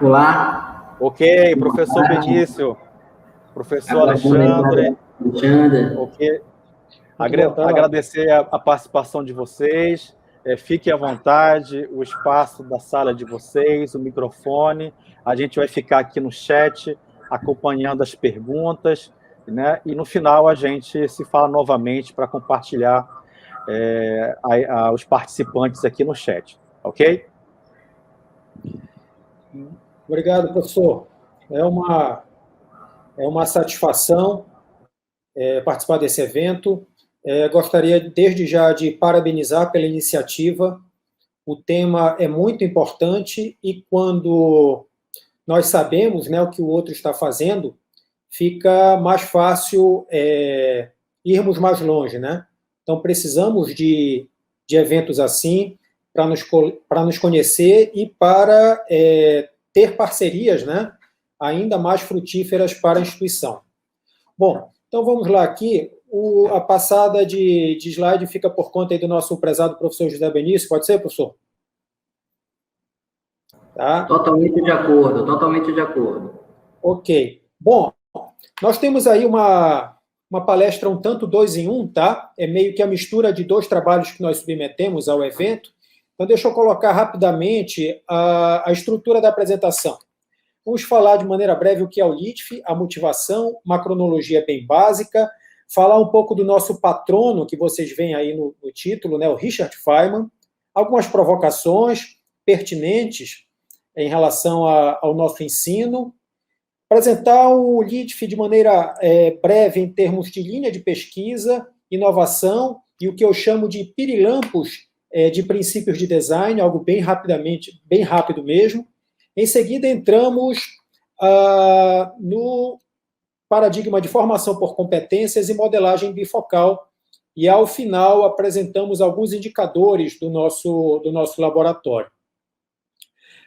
Olá. Ok, professor Benício, professor Boa Alexandre, noite, Alexandre. ok. Muito boa tarde. Agradecer a participação de vocês. Fiquem à vontade, o espaço da sala de vocês, o microfone. A gente vai ficar aqui no chat acompanhando as perguntas, né? E no final a gente se fala novamente para compartilhar os participantes aqui no chat, ok? Obrigado, professor. É uma satisfação participar desse evento. Gostaria, desde já, de parabenizar pela iniciativa. O tema é muito importante e, quando nós sabemos, né, o que o outro está fazendo, fica mais fácil irmos mais longe, né? Então, precisamos de eventos assim para nos conhecer e para ter parcerias, né, ainda mais frutíferas para a instituição. Bom, então vamos lá aqui. A passada de slide fica por conta aí do nosso prezado professor José Benício. Pode ser, professor? Tá? Totalmente de acordo, totalmente de acordo. Ok. Bom, nós temos aí uma palestra um tanto 2 em 1, tá? É meio que a mistura de 2 trabalhos que nós submetemos ao evento. Então, deixa eu colocar rapidamente a estrutura da apresentação. Vamos falar de maneira breve o que é o LITF, a motivação, uma cronologia bem básica, falar um pouco do nosso patrono, que vocês veem aí no título, né, o Richard Feynman, algumas provocações pertinentes em relação ao nosso ensino, apresentar o LITF de maneira breve em termos de linha de pesquisa, inovação e o que eu chamo de pirilampos de princípios de design, algo bem rápido mesmo. Em seguida, entramos no paradigma de formação por competências e modelagem bifocal, e, ao final, apresentamos alguns indicadores do nosso laboratório.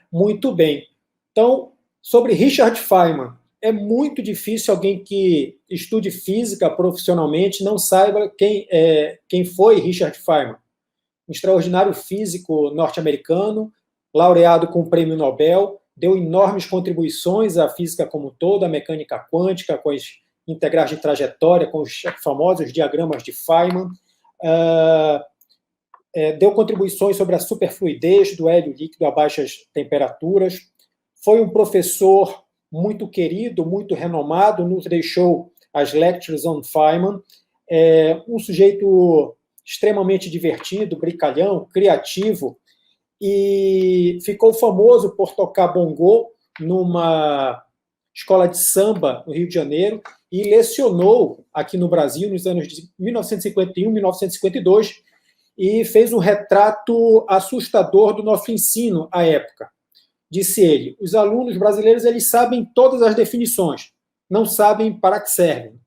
Muito bem. Então, sobre Richard Feynman, é muito difícil alguém que estude física profissionalmente não saiba quem foi Richard Feynman. Um extraordinário físico norte-americano, laureado com o Prêmio Nobel, deu enormes contribuições à física como um todo, à mecânica quântica, com as integrais de trajetória, com os famosos diagramas de Feynman, deu contribuições sobre a superfluidez do hélio líquido a baixas temperaturas, foi um professor muito querido, muito renomado, nos deixou as Lectures on Feynman, um sujeito extremamente divertido, brincalhão, criativo, e ficou famoso por tocar bongô numa escola de samba no Rio de Janeiro e lecionou aqui no Brasil nos anos de 1951, 1952 e fez um retrato assustador do nosso ensino à época. Disse ele, os alunos brasileiros eles sabem todas as definições, não sabem para que servem.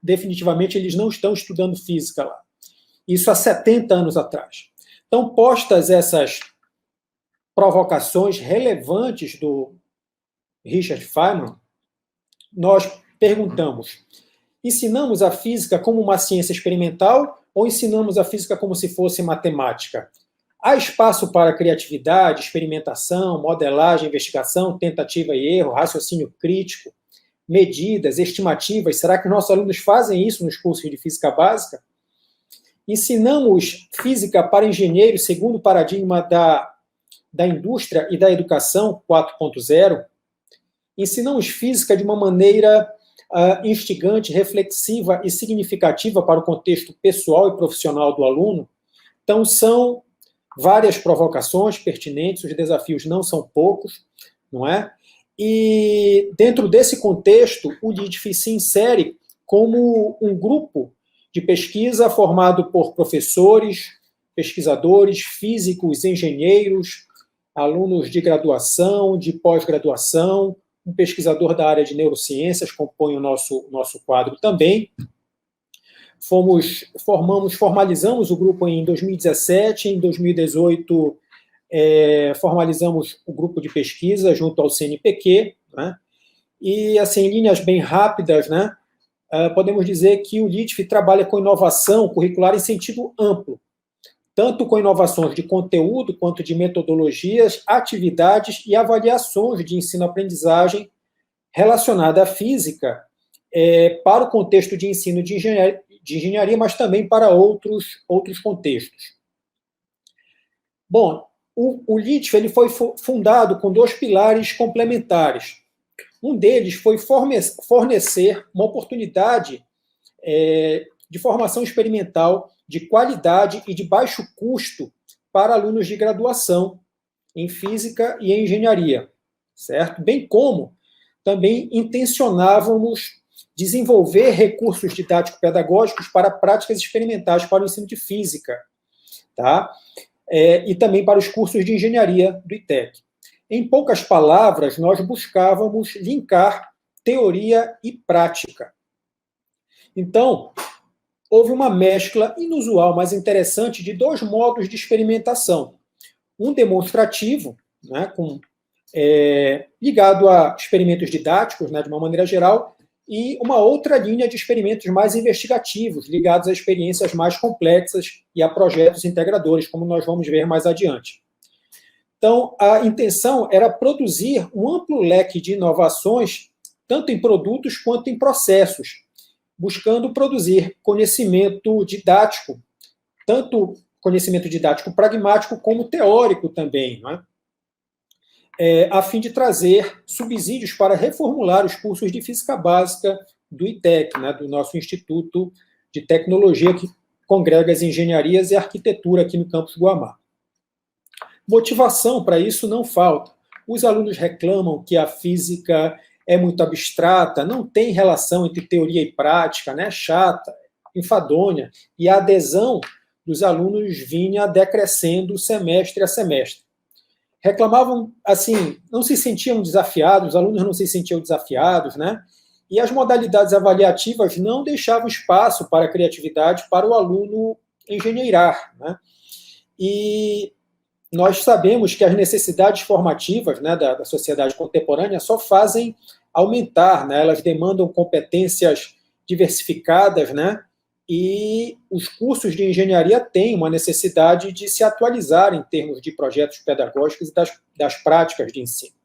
Definitivamente eles não estão estudando física lá. Isso há 70 anos atrás. Então, postas essas provocações relevantes do Richard Feynman, nós perguntamos, ensinamos a física como uma ciência experimental ou ensinamos a física como se fosse matemática? Há espaço para criatividade, experimentação, modelagem, investigação, tentativa e erro, raciocínio crítico, medidas, estimativas? Será que nossos alunos fazem isso nos cursos de física básica? Ensinamos física para engenheiros segundo o paradigma da indústria e da educação 4.0? Ensinamos física de uma maneira instigante, reflexiva e significativa para o contexto pessoal e profissional do aluno? Então, são várias provocações pertinentes, os desafios não são poucos, não é? E, dentro desse contexto, o LITF se insere como um grupo de pesquisa formado por professores, pesquisadores, físicos, engenheiros, alunos de graduação, de pós-graduação, um pesquisador da área de neurociências compõe o nosso quadro também. Formalizamos o grupo em 2017, em 2018 formalizamos o grupo de pesquisa junto ao CNPq, né? E, assim, em linhas bem rápidas, né, podemos dizer que o LITF trabalha com inovação curricular em sentido amplo. tanto com inovações de conteúdo, quanto de metodologias, atividades e avaliações de ensino-aprendizagem relacionada à física, para o contexto de ensino de engenharia, mas também para outros contextos. Bom, o LITF ele foi fundado com 2 pilares complementares. Um deles foi fornecer uma oportunidade de formação experimental de qualidade e de baixo custo para alunos de graduação em física e em engenharia, certo? Bem como também intencionávamos desenvolver recursos didático-pedagógicos para práticas experimentais para o ensino de física, tá? E também para os cursos de engenharia do ITEC. Em poucas palavras, nós buscávamos linkar teoria e prática. Então, houve uma mescla inusual, mas interessante, de 2 modos de experimentação. Um demonstrativo, né, ligado a experimentos didáticos, né, de uma maneira geral, e uma outra linha de experimentos mais investigativos, ligados a experiências mais complexas e a projetos integradores, como nós vamos ver mais adiante. Então, a intenção era produzir um amplo leque de inovações, tanto em produtos quanto em processos, buscando produzir conhecimento didático, tanto conhecimento didático pragmático como teórico também, não é? A fim de trazer subsídios para reformular os cursos de física básica do ITEC, né, do nosso Instituto de Tecnologia, que congrega as engenharias e arquitetura aqui no campus Guamá. Motivação para isso não falta. Os alunos reclamam que a física é muito abstrata, não tem relação entre teoria e prática, né, chata, enfadonha, e a adesão dos alunos vinha decrescendo semestre a semestre. Reclamavam, assim, não se sentiam desafiados, os alunos não se sentiam desafiados, né? E as modalidades avaliativas não deixavam espaço para a criatividade para o aluno engenheirar, né? E nós sabemos que as necessidades formativas, né, da sociedade contemporânea só fazem aumentar, né? Elas demandam competências diversificadas, né? E os cursos de engenharia têm uma necessidade de se atualizar em termos de projetos pedagógicos e das práticas de ensino.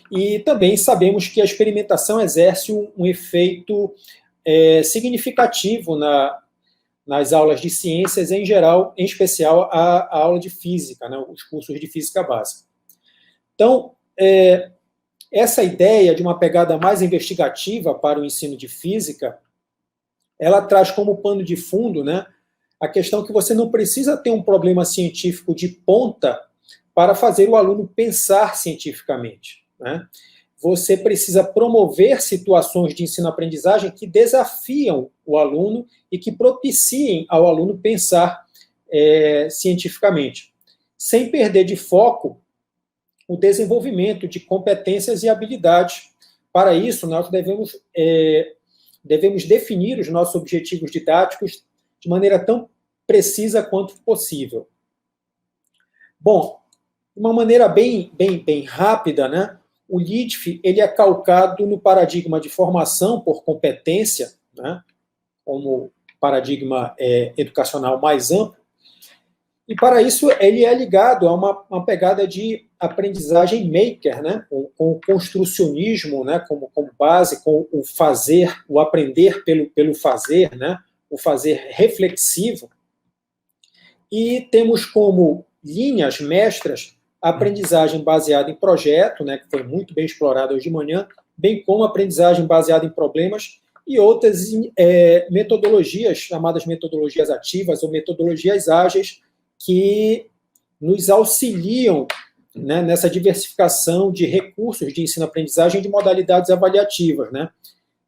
E também sabemos que a experimentação exerce um efeito significativo nas aulas de ciências em geral, em especial a aula de física, né, os cursos de física básica. Então, essa ideia de uma pegada mais investigativa para o ensino de física, ela traz como pano de fundo, né, a questão que você não precisa ter um problema científico de ponta para fazer o aluno pensar cientificamente, né? Você precisa promover situações de ensino-aprendizagem que desafiam o aluno e que propiciem ao aluno pensar cientificamente, sem perder de foco o desenvolvimento de competências e habilidades. Para isso, nós devemos definir os nossos objetivos didáticos de maneira tão precisa quanto possível. Bom, de uma maneira bem rápida, né? O LITF ele é calcado no paradigma de formação por competência, né? Como paradigma educacional mais amplo, e para isso ele é ligado a uma pegada de aprendizagem maker, né? Com o construcionismo, né? como base, com o fazer, o aprender pelo fazer, né? O fazer reflexivo. E temos como linhas mestras a aprendizagem baseada em projeto, né? Que foi muito bem explorada hoje de manhã, bem como a aprendizagem baseada em problemas e outras metodologias, chamadas metodologias ativas ou metodologias ágeis, que nos auxiliam, né, nessa diversificação de recursos de ensino-aprendizagem de modalidades avaliativas, né?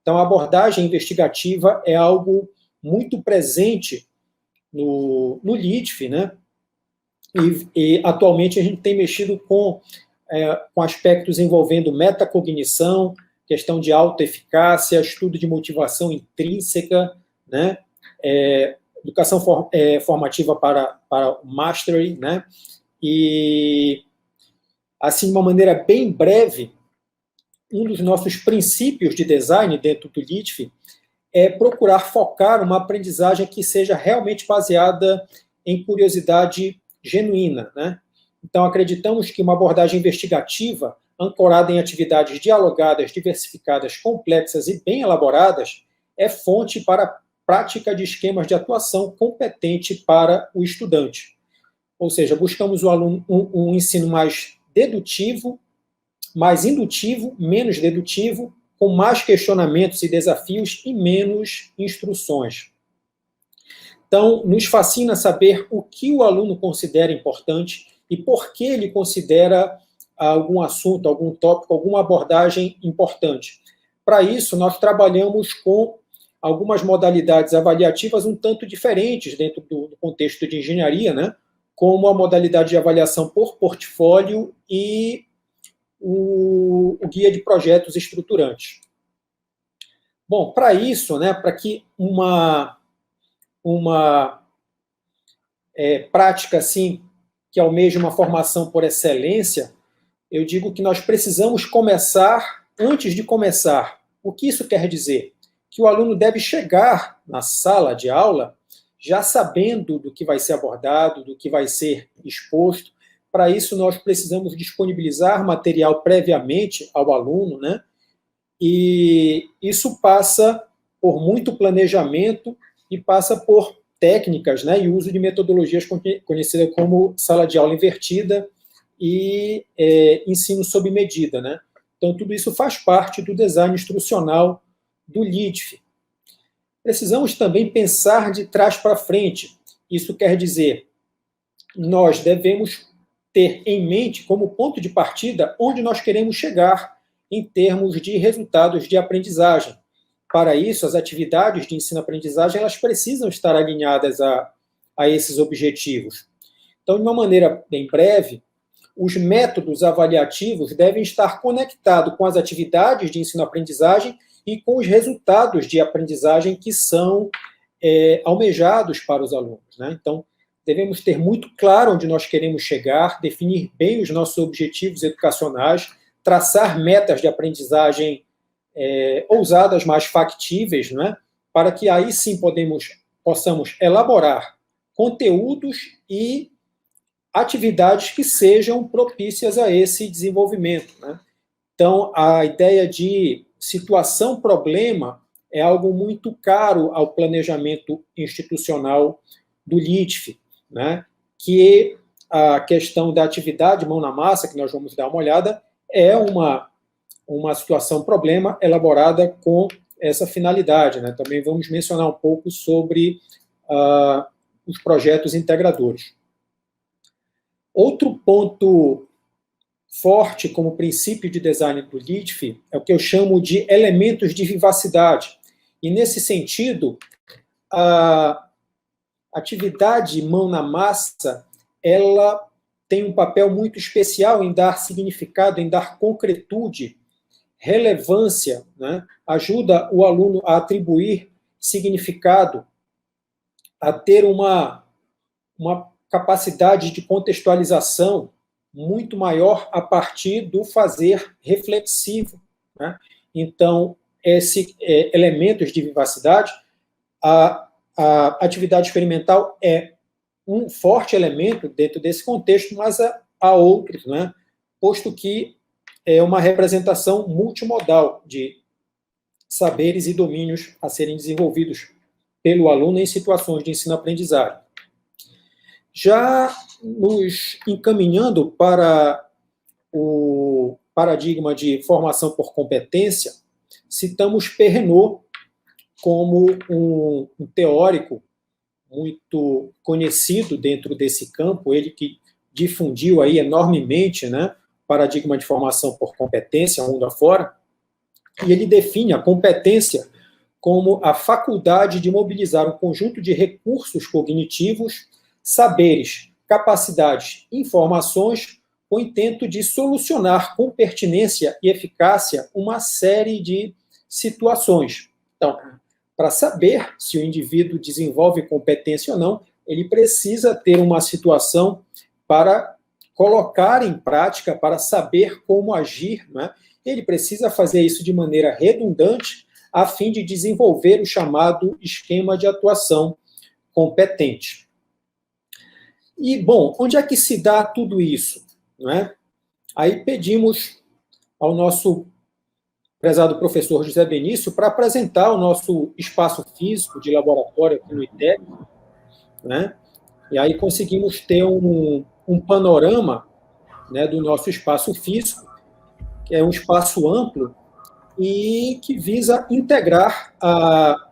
Então, a abordagem investigativa é algo muito presente no LITF, né? E atualmente a gente tem mexido com aspectos envolvendo metacognição, questão de autoeficácia, estudo de motivação intrínseca, né? Educação formativa para mastery, né? E, assim, de uma maneira bem breve, um dos nossos princípios de design dentro do LITF é procurar focar uma aprendizagem que seja realmente baseada em curiosidade genuína, né? Então, acreditamos que uma abordagem investigativa, ancorada em atividades dialogadas, diversificadas, complexas e bem elaboradas, é fonte para a prática de esquemas de atuação competente para o estudante. Ou seja, buscamos o aluno um ensino mais dedutivo, mais indutivo, menos dedutivo, com mais questionamentos e desafios e menos instruções. Então, nos fascina saber o que o aluno considera importante e por que ele considera algum assunto, algum tópico, alguma abordagem importante. Para isso, nós trabalhamos com algumas modalidades avaliativas um tanto diferentes dentro do contexto de engenharia, né? Como a modalidade de avaliação por portfólio e o guia de projetos estruturantes. Bom, para isso, né, para que uma prática assim, que almeja uma formação por excelência, eu digo que nós precisamos começar antes de começar. O que isso quer dizer? Que o aluno deve chegar na sala de aula já sabendo do que vai ser abordado, do que vai ser exposto. Para isso, nós precisamos disponibilizar material previamente ao aluno, né? E isso passa por muito planejamento e passa por técnicas, né? E uso de metodologias conhecidas como sala de aula invertida e ensino sob medida, né? Então, tudo isso faz parte do design instrucional do LIDF. Precisamos também pensar de trás para frente. Isso quer dizer, nós devemos ter em mente como ponto de partida onde nós queremos chegar em termos de resultados de aprendizagem. Para isso, as atividades de ensino-aprendizagem elas precisam estar alinhadas a esses objetivos. Então, de uma maneira bem breve, os métodos avaliativos devem estar conectados com as atividades de ensino-aprendizagem e com os resultados de aprendizagem que são almejados para os alunos, né? Então, devemos ter muito claro onde nós queremos chegar, definir bem os nossos objetivos educacionais, traçar metas de aprendizagem ousadas, mais factíveis, né? Para que aí sim possamos elaborar conteúdos e atividades que sejam propícias a esse desenvolvimento, né? Então, a ideia de situação-problema é algo muito caro ao planejamento institucional do LIDF, né? Que a questão da atividade mão na massa, que nós vamos dar uma olhada, é uma situação-problema elaborada com essa finalidade, né? Também vamos mencionar um pouco sobre os projetos integradores. Outro ponto forte como princípio de design do LIDF é o que eu chamo de elementos de vivacidade. E, nesse sentido, a atividade mão na massa, ela tem um papel muito especial em dar significado, em dar concretude, relevância, né? Ajuda o aluno a atribuir significado, a ter uma capacidade de contextualização muito maior a partir do fazer reflexivo, né? Então, esse elementos de vivacidade, a atividade experimental é um forte elemento dentro desse contexto, mas há outros, né? Posto que é uma representação multimodal de saberes e domínios a serem desenvolvidos pelo aluno em situações de ensino-aprendizagem. Já nos encaminhando para o paradigma de formação por competência, citamos Perrenot como um teórico muito conhecido dentro desse campo, ele que difundiu aí enormemente, né, o paradigma de formação por competência, mundo afora, e ele define a competência como a faculdade de mobilizar um conjunto de recursos cognitivos, saberes, capacidades, informações, com o intento de solucionar com pertinência e eficácia uma série de situações. Então, para saber se o indivíduo desenvolve competência ou não, ele precisa ter uma situação para colocar em prática, para saber como agir, né? Ele precisa fazer isso de maneira redundante, a fim de desenvolver o chamado esquema de atuação competente. E, bom, onde é que se dá tudo isso? Não é? Aí pedimos ao nosso prezado professor José Benício para apresentar o nosso espaço físico de laboratório aqui no ITEC, né? E aí conseguimos ter um panorama, né, do nosso espaço físico, que é um espaço amplo e que visa integrar a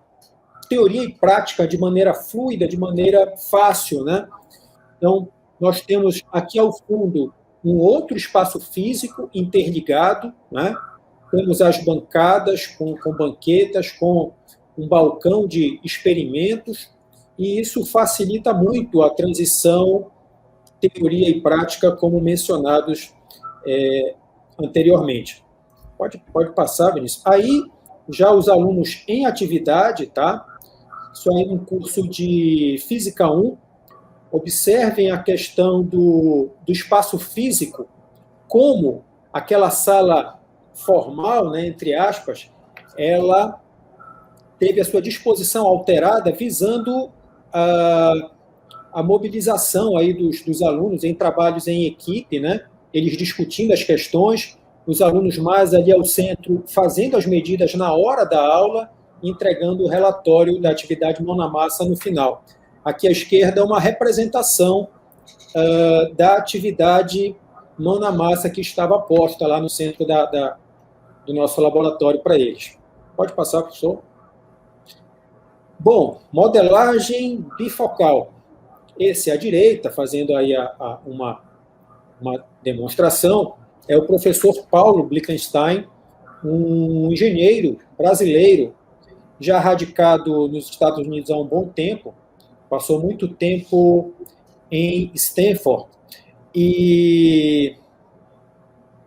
teoria e prática de maneira fluida, de maneira fácil, né? Então, nós temos aqui ao fundo um outro espaço físico interligado, né? Temos as bancadas com banquetas, com um balcão de experimentos, e isso facilita muito a transição teoria e prática, como mencionados anteriormente. Pode passar, Vinícius. Aí, já os alunos em atividade, tá? Isso aí é um curso de Física 1. Observem a questão do espaço físico, como aquela sala formal, né, entre aspas, ela teve a sua disposição alterada visando a mobilização aí dos alunos em trabalhos em equipe, né, eles discutindo as questões, os alunos mais ali ao centro fazendo as medidas na hora da aula, entregando o relatório da atividade mão na massa no final. Aqui à esquerda é uma representação da atividade mão na massa que estava posta lá no centro do nosso laboratório para eles. Pode passar, professor? Bom, modelagem bifocal. Esse à direita, fazendo aí uma demonstração, é o professor Paulo Blickenstein, um engenheiro brasileiro, já radicado nos Estados Unidos há um bom tempo, passou muito tempo em Stanford,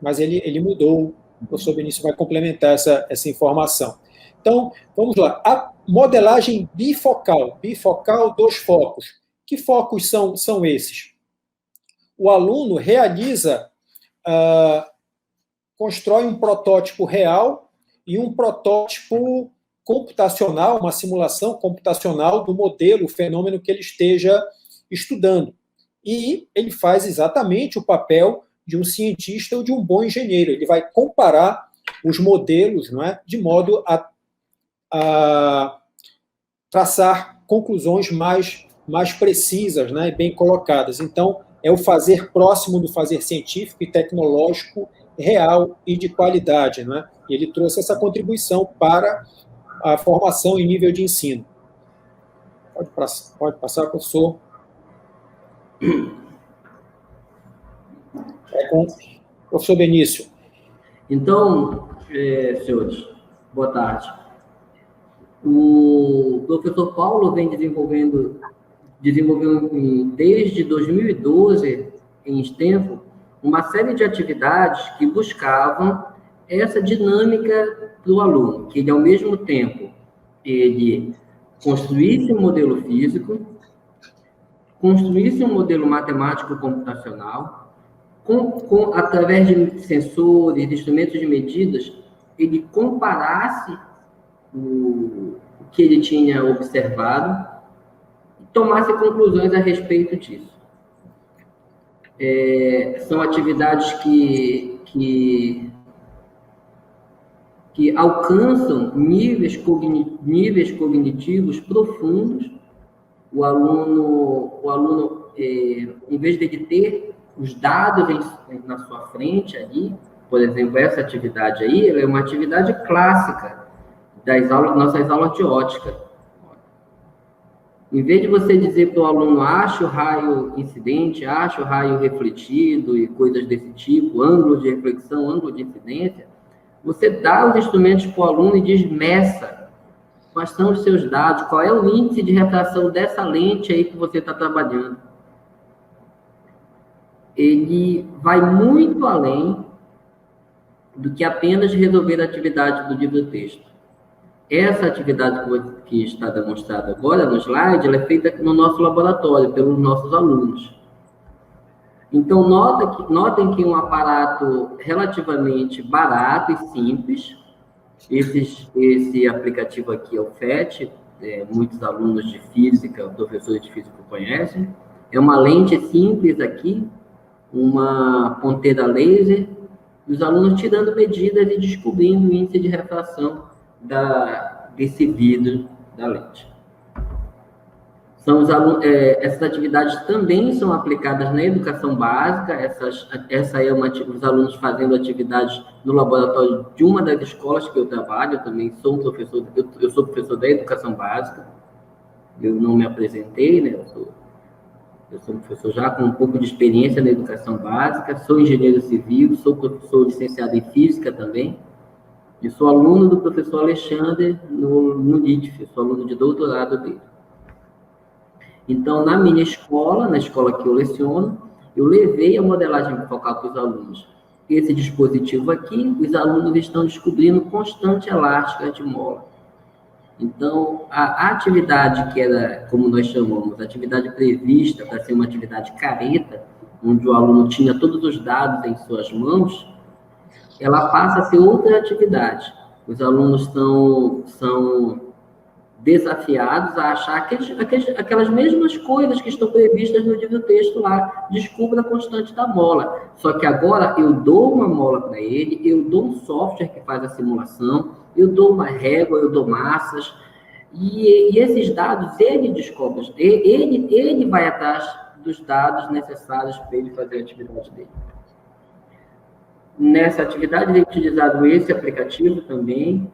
mas ele mudou. O professor Benício vai complementar essa informação. Então, vamos lá. A modelagem bifocal, dos focos. Que focos são esses? O aluno realiza, constrói um protótipo real e um protótipo computacional, uma simulação computacional do modelo, o fenômeno que ele esteja estudando. E ele faz exatamente o papel de um cientista ou de um bom engenheiro. Ele vai comparar os modelos, não é, de modo a traçar conclusões mais precisas, né, e bem colocadas. Então, é o fazer próximo do fazer científico e tecnológico real e de qualidade, né? E ele trouxe essa contribuição para a formação em nível de ensino. Pode passar, professor. Com o professor Benício. Então, senhores, boa tarde. O professor Paulo vem desenvolvendo desde 2012, em Stanford, uma série de atividades que buscavam essa dinâmica para o aluno, que ele, ao mesmo tempo, ele construísse um modelo físico, construísse um modelo matemático computacional, através de sensores, de instrumentos de medidas, ele comparasse o que ele tinha observado e tomasse conclusões a respeito disso. São atividades que alcançam níveis cognitivos profundos. O aluno, em vez de ele ter os dados na sua frente ali, por exemplo, essa atividade aí, ela é uma atividade clássica nossas aulas de ótica. Em vez de você dizer para o aluno, acha o raio incidente, acha o raio refletido e coisas desse tipo, ângulo de reflexão, ângulo de incidência, você dá os instrumentos para o aluno e diz, meça, quais são os seus dados, qual é o índice de refração dessa lente aí que você está trabalhando. Ele vai muito além do que apenas resolver a atividade do livro-texto. Essa atividade que está demonstrada agora no slide, ela é feita no nosso laboratório, pelos nossos alunos. Então, notem que é um aparato relativamente barato e simples. Esse aplicativo aqui é o PhET, muitos alunos de física, professores de física conhecem. É uma lente simples aqui, uma ponteira laser, e os alunos tirando medidas e descobrindo o índice de refração desse vidro da lente. Essas atividades também são aplicadas na educação básica. Os alunos fazendo atividades no laboratório de uma das escolas que eu trabalho. Eu também sou professor, eu sou professor da educação básica. Eu não me apresentei, né? Eu sou professor já com um pouco de experiência na educação básica. Sou engenheiro civil, sou professor licenciado em física também. E sou aluno do professor Alexandre no NITF, sou aluno de doutorado dele. Então, na minha escola, na escola que eu leciono, eu levei a modelagem bifocal para os alunos. Esse dispositivo aqui, os alunos estão descobrindo constante elástica de mola. Então, a atividade que era, como nós chamamos, a atividade prevista para ser uma atividade careta, onde o aluno tinha todos os dados em suas mãos, ela passa a ser outra atividade. Os alunos são desafiados a achar aquelas mesmas coisas que estão previstas no livro texto lá, descubra a constante da mola. Só que agora eu dou uma mola para ele, eu dou um software que faz a simulação, eu dou uma régua, eu dou massas, e esses dados ele descobre, ele vai atrás dos dados necessários para ele fazer a atividade dele. Nessa atividade, é utilizado esse aplicativo também.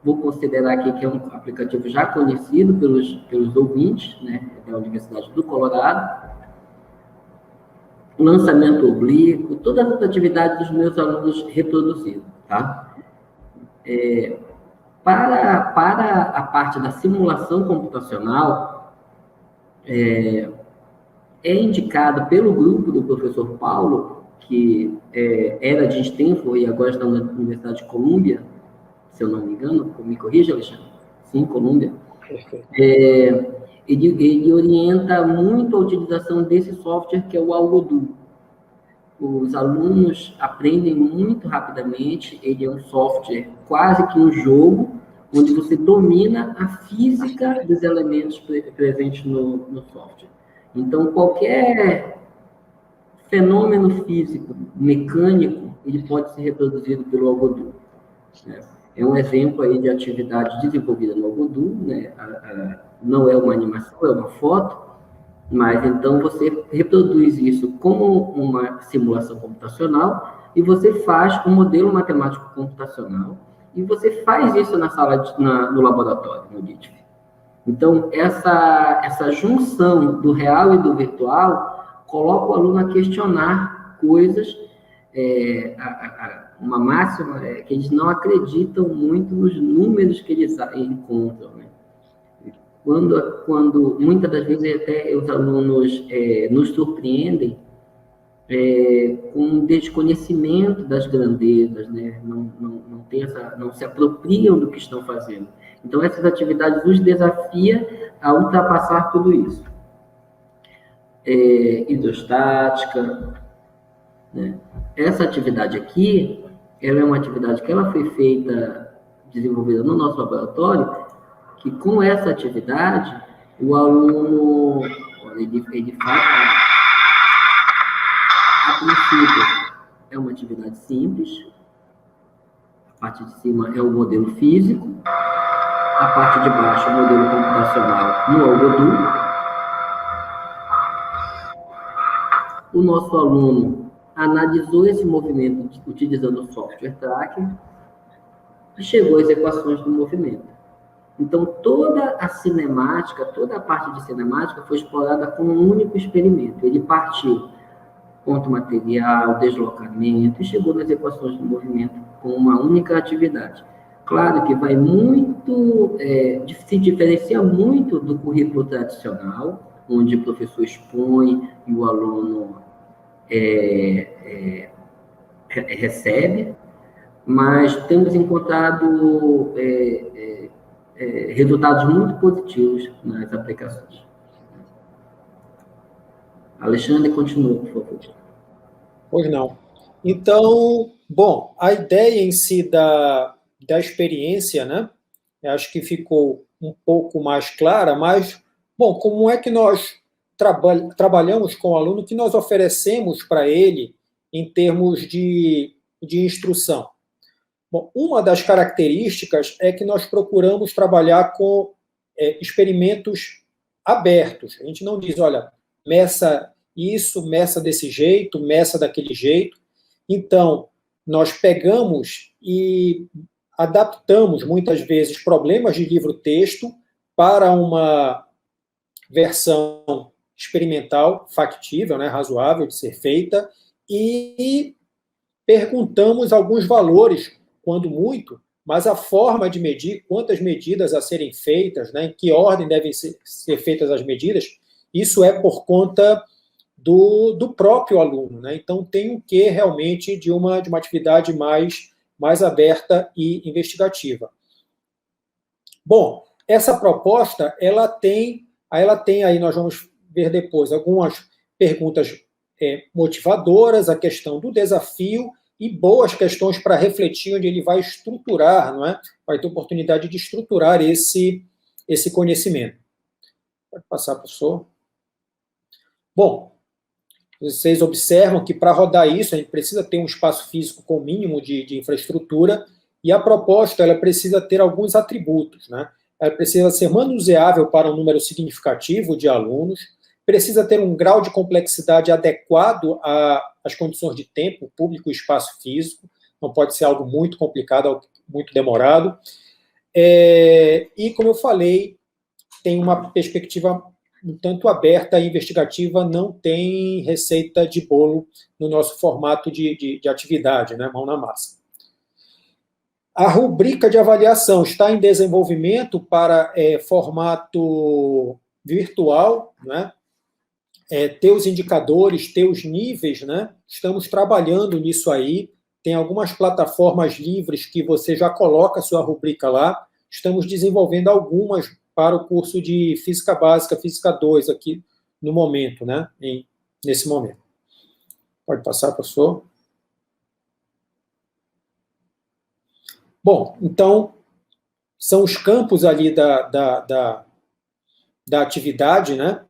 Vou considerar aqui que é um aplicativo já conhecido pelos ouvintes, né, da Universidade do Colorado. Lançamento oblíquo, todas as atividades dos meus alunos reproduzidos, tá? Para a parte da simulação computacional, é indicado pelo grupo do professor Paulo, que era de Stanford e agora está na Universidade de Colômbia, se eu não me engano, me corrija, Alexandre? Sim, Colômbia. Ele orienta muito a utilização desse software, que é o Algodo. Os alunos aprendem muito rapidamente, ele é um software quase que um jogo, onde você domina a física dos elementos presentes no software. Então, qualquer fenômeno físico, mecânico, ele pode ser reproduzido pelo Algodo. É um exemplo aí de atividade desenvolvida no Algodo, né? Não é uma animação, é uma foto, mas então você reproduz isso como uma simulação computacional e você faz um modelo matemático computacional e você faz isso na sala, no laboratório, no NITF. Então, essa junção do real e do virtual coloca o aluno a questionar coisas. Uma máxima é que eles não acreditam muito nos números que eles encontram, né? Quando muitas das vezes até os alunos nos surpreendem com desconhecimento das grandezas, né? Não se apropriam do que estão fazendo. Então, essas atividades os desafiam a ultrapassar tudo isso. Hidrostática, né? Essa atividade aqui, ela é uma atividade que ela foi desenvolvida no nosso laboratório, que com essa atividade, o aluno, ele faz, a princípio, é uma atividade simples, a parte de cima é o modelo físico, a parte de baixo é o modelo computacional no Algodo. O nosso aluno analisou esse movimento utilizando o software tracker e chegou às equações do movimento. Então, toda a cinemática, toda a parte de cinemática foi explorada com um único experimento. Ele partiu ponto material, deslocamento, e chegou nas equações do movimento com uma única atividade. Claro que vai muito, se diferencia muito do currículo tradicional, onde o professor expõe e o aluno recebe, mas temos encontrado resultados muito positivos nas aplicações. Alexandre, continua, por favor. Pois não. Então, bom, a ideia em si da experiência, né? Eu acho que ficou um pouco mais clara, mas, bom, como é que nós trabalhamos com o aluno, o que nós oferecemos para ele em termos de instrução? Bom, uma das características é que nós procuramos trabalhar com experimentos abertos. A gente não diz, olha, meça isso, meça desse jeito, meça daquele jeito. Então, nós pegamos e adaptamos, muitas vezes, problemas de livro-texto para uma versão experimental, factível, né, razoável de ser feita, e perguntamos alguns valores, quando muito, mas a forma de medir, quantas medidas a serem feitas, né, em que ordem devem ser feitas as medidas, isso é por conta do próprio aluno, né? Então, tem um quê realmente de uma atividade mais aberta e investigativa. Bom, essa proposta, ela tem aí, nós vamos ver depois, algumas perguntas motivadoras, a questão do desafio e boas questões para refletir, onde ele vai estruturar, não é? Vai ter oportunidade de estruturar esse conhecimento. Pode passar, professor. Bom, vocês observam que para rodar isso, a gente precisa ter um espaço físico com mínimo de infraestrutura, e a proposta ela precisa ter alguns atributos, né? Ela precisa ser manuseável para um número significativo de alunos, precisa ter um grau de complexidade adequado às condições de tempo, público e espaço físico, não pode ser algo muito complicado, algo muito demorado. E, como eu falei, tem uma perspectiva um tanto aberta e investigativa, não tem receita de bolo no nosso formato de atividade, né, mão na massa. A rubrica de avaliação está em desenvolvimento para formato virtual, né? Ter os indicadores, ter os níveis, né? Estamos trabalhando nisso aí. Tem algumas plataformas livres que você já coloca a sua rubrica lá. Estamos desenvolvendo algumas para o curso de Física Básica, Física 2, aqui no momento, né? Nesse momento. Pode passar, professor. Bom, então, são os campos ali da atividade, né?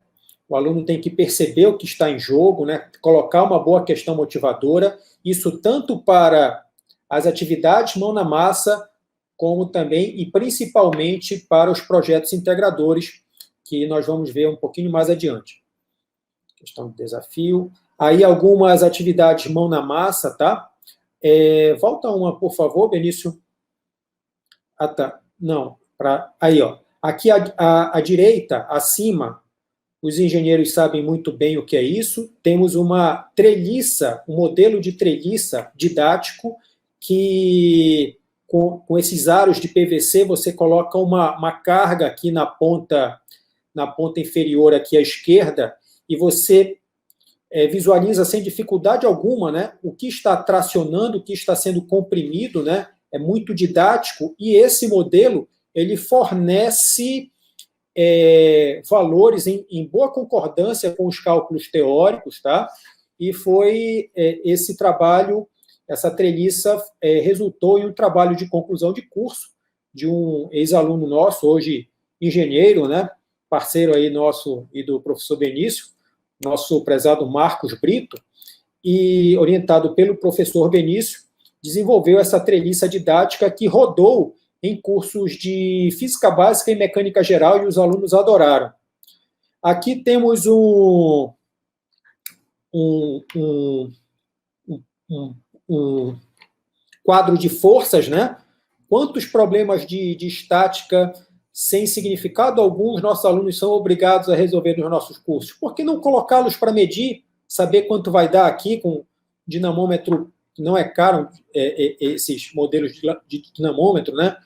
O aluno tem que perceber o que está em jogo, né? Colocar uma boa questão motivadora, isso tanto para as atividades mão na massa, como também e principalmente para os projetos integradores, que nós vamos ver um pouquinho mais adiante. Questão de desafio. Aí algumas atividades mão na massa, tá? Volta uma, por favor, Benício. Ah, tá. Não. Aí, ó. Aqui à direita, acima, os engenheiros sabem muito bem o que é isso. Temos uma treliça, um modelo de treliça didático que, com esses aros de PVC, você coloca uma carga aqui na ponta inferior aqui à esquerda e você visualiza sem dificuldade alguma, né, o que está tracionando, o que está sendo comprimido, né, é muito didático, e esse modelo ele fornece valores em boa concordância com os cálculos teóricos, tá? E foi esse trabalho, essa treliça resultou em um trabalho de conclusão de curso de um ex-aluno nosso, hoje engenheiro, né? Parceiro aí nosso e do professor Benício, nosso prezado Marcos Brito, e orientado pelo professor Benício, desenvolveu essa treliça didática que rodou em cursos de Física Básica e Mecânica Geral, e os alunos adoraram. Aqui temos um quadro de forças, né? Quantos problemas de estática sem significado algum os nossos alunos são obrigados a resolver nos nossos cursos? Por que não colocá-los para medir, saber quanto vai dar aqui com dinamômetro, que não é caro, esses modelos de dinamômetro, né?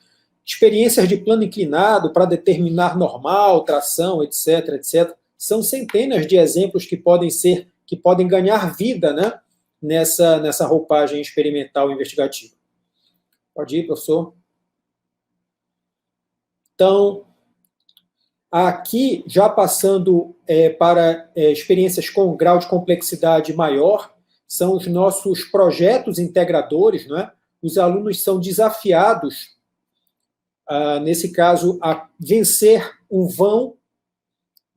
Experiências de plano inclinado para determinar normal, tração, etc, etc. São centenas de exemplos que podem ganhar vida, né, nessa roupagem experimental investigativa. Pode ir, professor? Então, aqui, já passando para experiências com grau de complexidade maior, são os nossos projetos integradores, né? Os alunos são desafiados, nesse caso, a vencer um vão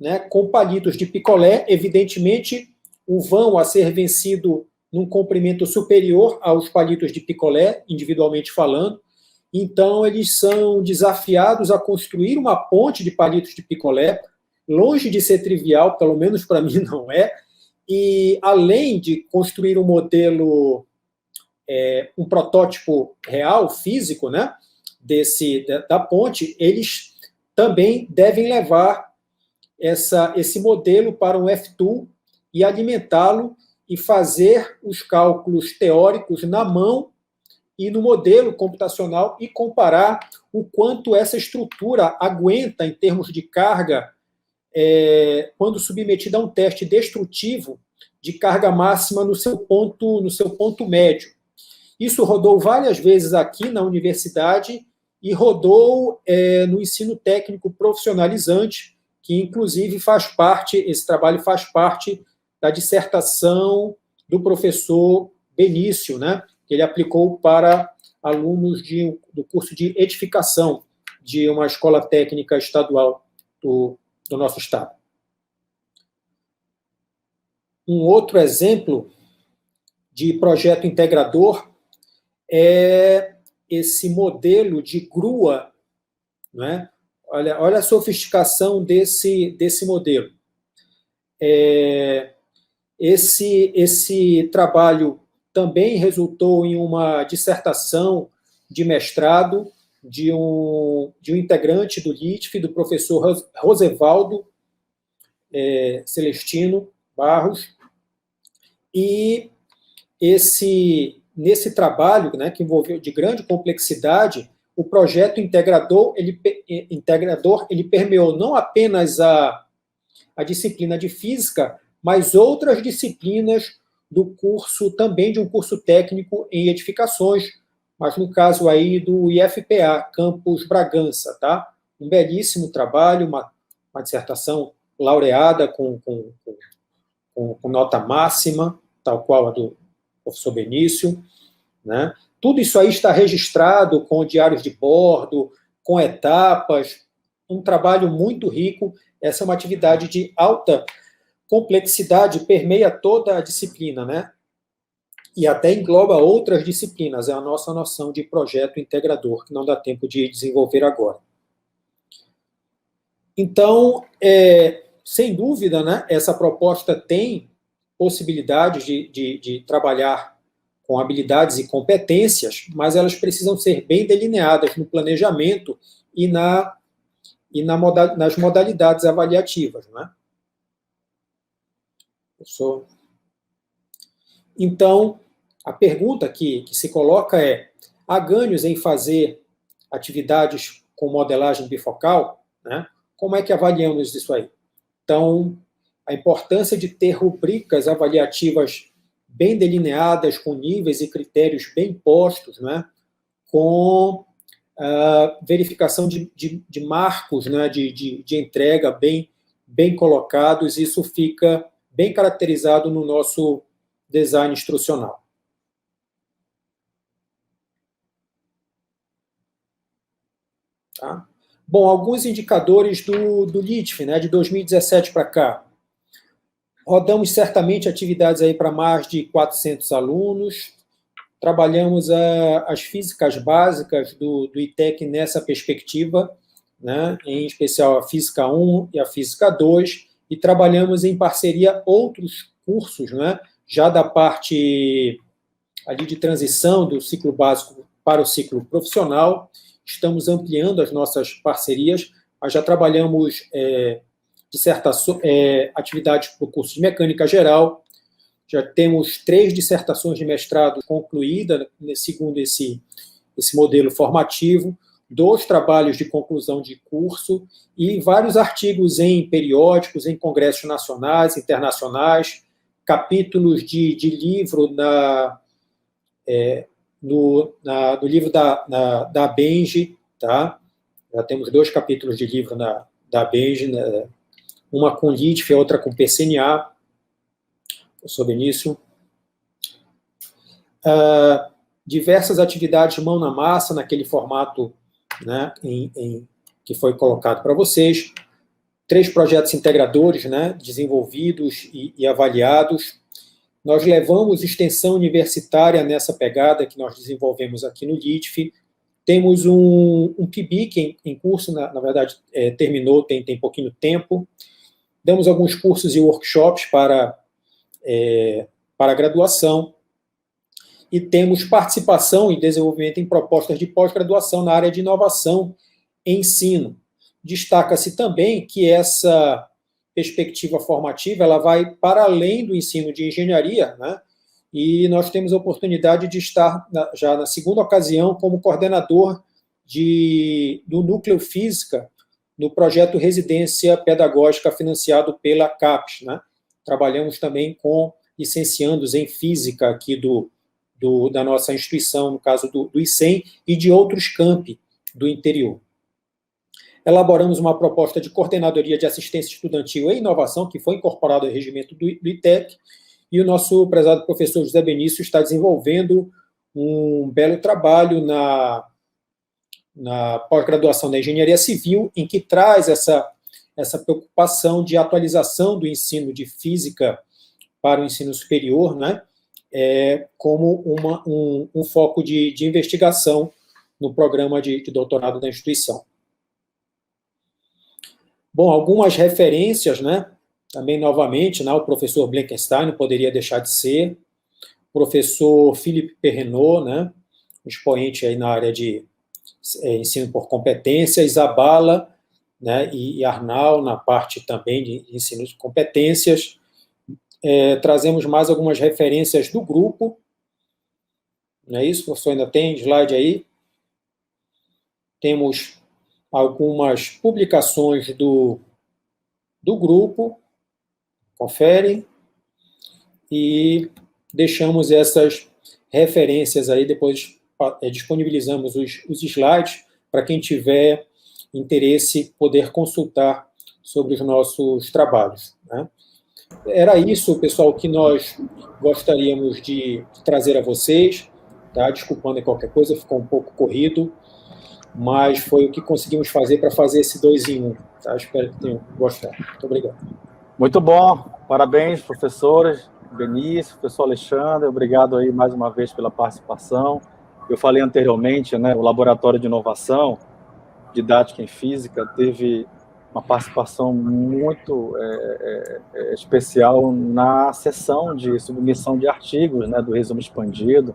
né, com palitos de picolé, evidentemente o vão a ser vencido num comprimento superior aos palitos de picolé, individualmente falando. Então, eles são desafiados a construir uma ponte de palitos de picolé, longe de ser trivial, pelo menos para mim não é, e além de construir um modelo, um protótipo real, físico, né, da ponte, eles também devem levar esse modelo para um F-Tool e alimentá-lo e fazer os cálculos teóricos na mão e no modelo computacional e comparar o quanto essa estrutura aguenta em termos de carga quando submetida a um teste destrutivo de carga máxima no seu ponto médio. Isso rodou várias vezes aqui na universidade e rodou no ensino técnico profissionalizante, que inclusive esse trabalho faz parte da dissertação do professor Benício, né, que ele aplicou para alunos do curso de edificação de uma escola técnica estadual do nosso estado. Um outro exemplo de projeto integrador é esse modelo de grua, né? Olha a sofisticação desse modelo. Esse trabalho também resultou em uma dissertação de mestrado de um integrante do LITF, do professor Rosevaldo Celestino Barros, e nesse trabalho, né, que envolveu de grande complexidade, o projeto integrador ele permeou não apenas a disciplina de física, mas outras disciplinas do curso, também de um curso técnico em edificações, mas no caso aí do IFPA, Campus Bragança, tá? Um belíssimo trabalho, uma dissertação laureada com nota máxima, tal qual a do professor Benício, né? Tudo isso aí está registrado com diários de bordo, com etapas, um trabalho muito rico. Essa é uma atividade de alta complexidade, permeia toda a disciplina, né? E até engloba outras disciplinas, é a nossa noção de projeto integrador, que não dá tempo de desenvolver agora. Então, sem dúvida, né, essa proposta tem possibilidade de trabalhar com habilidades e competências, mas elas precisam ser bem delineadas no planejamento e nas modalidades avaliativas, né? Então, a pergunta que se coloca é: há ganhos em fazer atividades com modelagem bifocal? Né? Como é que avaliamos isso aí? Então, a importância de ter rubricas avaliativas bem delineadas, com níveis e critérios bem postos, né? Com verificação de marcos, né? de entrega bem colocados, isso fica bem caracterizado no nosso design instrucional. Tá? Bom, alguns indicadores do LITF, né, de 2017 para cá. Rodamos certamente atividades aí para mais de 400 alunos. Trabalhamos as físicas básicas do ITEC nessa perspectiva, né, em especial a Física 1 e a Física 2, e trabalhamos em parceria outros cursos, né, já da parte ali de transição do ciclo básico para o ciclo profissional. Estamos ampliando as nossas parcerias, mas já trabalhamos atividades para o curso de Mecânica Geral, já temos 3 dissertações de mestrado concluídas, segundo esse modelo formativo, 2 trabalhos de conclusão de curso e vários artigos em periódicos, em congressos nacionais, internacionais, capítulos de livro no livro da Benji, tá? Já temos 2 capítulos de livro da Benji, né? Uma com LITF e outra com PCNA, professor Benício. Diversas atividades de mão na massa, naquele formato, né, que foi colocado para vocês. 3 projetos integradores, né, desenvolvidos e avaliados. Nós levamos extensão universitária nessa pegada que nós desenvolvemos aqui no DITF. Temos um PIBIC em curso, na verdade, terminou, tem pouquinho tempo. Damos alguns cursos e workshops para a graduação. E temos participação e desenvolvimento em propostas de pós-graduação na área de inovação e ensino. Destaca-se também que essa perspectiva formativa ela vai para além do ensino de engenharia, né? E nós temos a oportunidade de estar já na segunda ocasião como coordenador do Núcleo Física no projeto Residência Pedagógica financiado pela CAPES, né? Trabalhamos também com licenciandos em Física aqui da nossa instituição, no caso do ICEM, e de outros campi do interior. Elaboramos uma proposta de coordenadoria de assistência estudantil e inovação, que foi incorporada ao regimento do ITEC, e o nosso prezado professor José Benício está desenvolvendo um belo trabalho na pós-graduação da Engenharia Civil, em que traz essa preocupação de atualização do ensino de Física para o ensino superior, né, como um foco de investigação no programa de doutorado da instituição. Bom, algumas referências, né? Também, novamente, né, o professor Blankenstein não poderia deixar de ser, o professor Philippe Perrenot, né, expoente aí na área de ensino por competência, Isabala, né, e Arnal na parte também de ensino de competências. Trazemos mais algumas referências do grupo, não é isso? O professor ainda tem slide aí? Temos algumas publicações do grupo, confere, e deixamos essas referências aí, depois disponibilizamos os slides para quem tiver interesse poder consultar sobre os nossos trabalhos, né? Era isso, pessoal, que nós gostaríamos de trazer a vocês, tá? Desculpando qualquer coisa, ficou um pouco corrido, mas foi o que conseguimos fazer para fazer esse 2 em 1. Tá? Espero que tenham gostado. Muito obrigado. Muito bom. Parabéns, professores. Benício, professor Alexandre, obrigado aí mais uma vez pela participação. Eu falei anteriormente, né, o Laboratório de Inovação, Didática em Física, teve uma participação muito especial na sessão de submissão de artigos, né, do resumo expandido.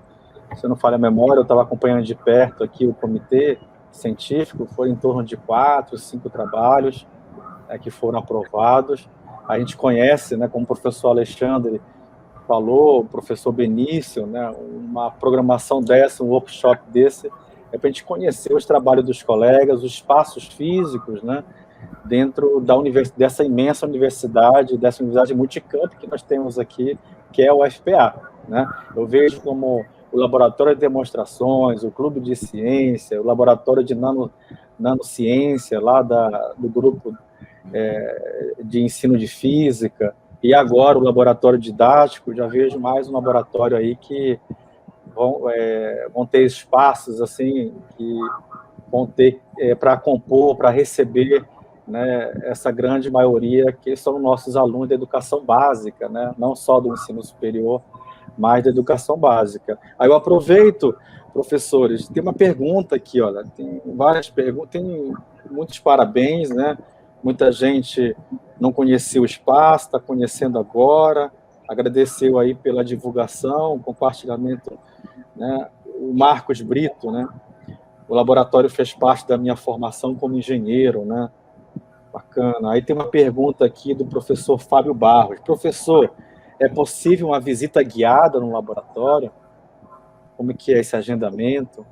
Se eu não falha a memória, eu estava acompanhando de perto aqui o comitê científico, foi em torno de 4, 5 trabalhos que foram aprovados. A gente conhece, né, como o professor Alexandre falou, o professor Benício, né, uma programação dessa, um workshop desse, para a gente conhecer os trabalhos dos colegas, os espaços físicos, né, dentro dessa imensa universidade, dessa universidade multicamp que nós temos aqui, que é o UFPA, né? Eu vejo como o laboratório de demonstrações, o clube de ciência, o laboratório de nanociência lá do grupo de ensino de física, e agora o laboratório didático, já vejo mais um laboratório aí que vão ter espaços assim, que vão ter para compor, para receber, né, essa grande maioria que são nossos alunos da educação básica, né, não só do ensino superior, mas da educação básica. Aí eu aproveito, professores, tem uma pergunta aqui, olha, tem várias perguntas, tem muitos parabéns, né? Muita gente não conhecia o espaço, está conhecendo agora, agradeceu aí pela divulgação, compartilhamento, né? O Marcos Brito, né? O laboratório fez parte da minha formação como engenheiro, né? Bacana. Aí tem uma pergunta aqui do professor Fábio Barros. Professor, é possível uma visita guiada no laboratório? Como que é esse agendamento?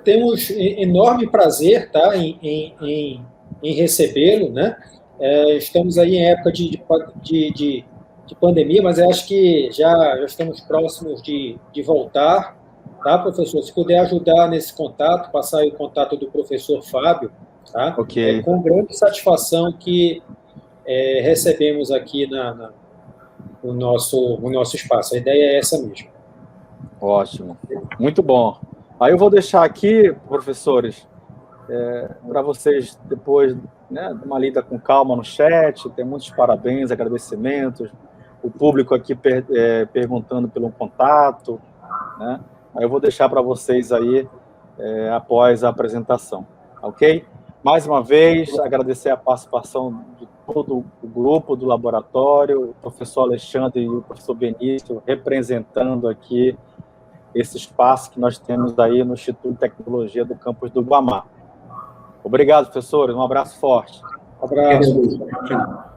Temos enorme prazer, tá, em recebê-lo, né? Estamos aí em época de pandemia, mas eu acho que já estamos próximos de voltar, tá, professor? Se puder ajudar nesse contato, passar aí o contato do professor Fábio, tá? Ok. Com grande satisfação que recebemos aqui no nosso espaço. A ideia é essa mesmo. Ótimo. Muito bom. Aí eu vou deixar aqui, professores, para vocês depois, né, uma lida com calma no chat. Tem muitos parabéns, agradecimentos, o público aqui perguntando pelo contato, né? Aí eu vou deixar para vocês aí após a apresentação, ok? Mais uma vez, agradecer a participação de todo o grupo do laboratório, o professor Alexandre e o professor Benício, representando aqui esse espaço que nós temos aí no Instituto de Tecnologia do campus do Guamá. Obrigado, professores. Um abraço forte. Um abraço. Tchau.